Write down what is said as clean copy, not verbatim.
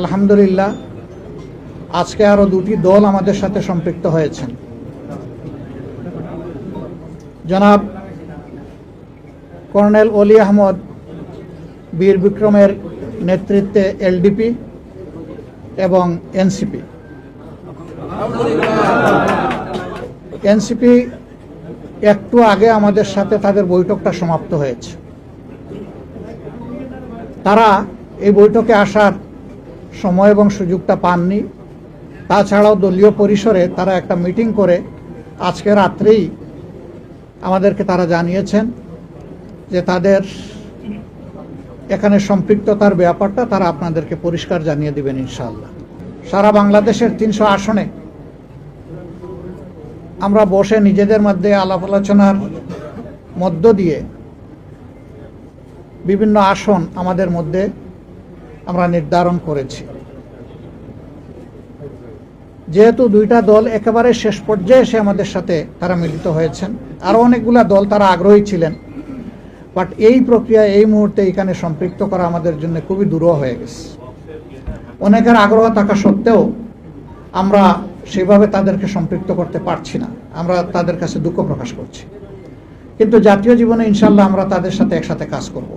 আলহামদুলিল্লাহ, আজকে আরো দুটি দল আমাদের সাথে সম্পৃক্ত হয়েছেন। জনাব কর্নেল অলি আহমদ বীর বিক্রমের নেতৃত্বে এলডিপি এবং এনসিপি একটু আগে আমাদের সাথে তাদের বৈঠকটা সমাপ্ত হয়েছে। তারা এই বৈঠকে আসার সময় এবং সুযোগটা পাননি। তাছাড়াও দলীয় পরিসরে তারা একটা মিটিং করে আজকে রাত্রেই আমাদেরকে তারা জানিয়েছেন যে তাদের এখানে সম্পৃক্ততার ব্যাপারটা তারা আপনাদেরকে পরিষ্কার জানিয়ে দিবেন ইনশাআল্লাহ। সারা বাংলাদেশের 300 আসনে আমরা বসে নিজেদের মধ্যে আলাপ আলোচনার মধ্য দিয়ে বিভিন্ন আসন আমাদের মধ্যে আমরা নির্ধারণ করেছি। যেহেতু দুইটা দল একেবারে শেষ পর্যায়ে এসে আমাদের সাথে তারা মিলিত হয়েছেন, আরও অনেকগুলা দল তারা আগ্রহী ছিলেন, বাট এই প্রক্রিয়া এই মুহূর্তে এখানে সম্পৃক্ত করা আমাদের জন্য খুবই দুরূহ হয়ে গেছে। অনেকের আগ্রহ থাকা সত্ত্বেও আমরা সেভাবে তাদেরকে সম্পৃক্ত করতে পারছি না। আমরা তাদের কাছে দুঃখ প্রকাশ করছি, কিন্তু জাতীয় জীবনে ইনশাল্লাহ আমরা তাদের সাথে একসাথে কাজ করব।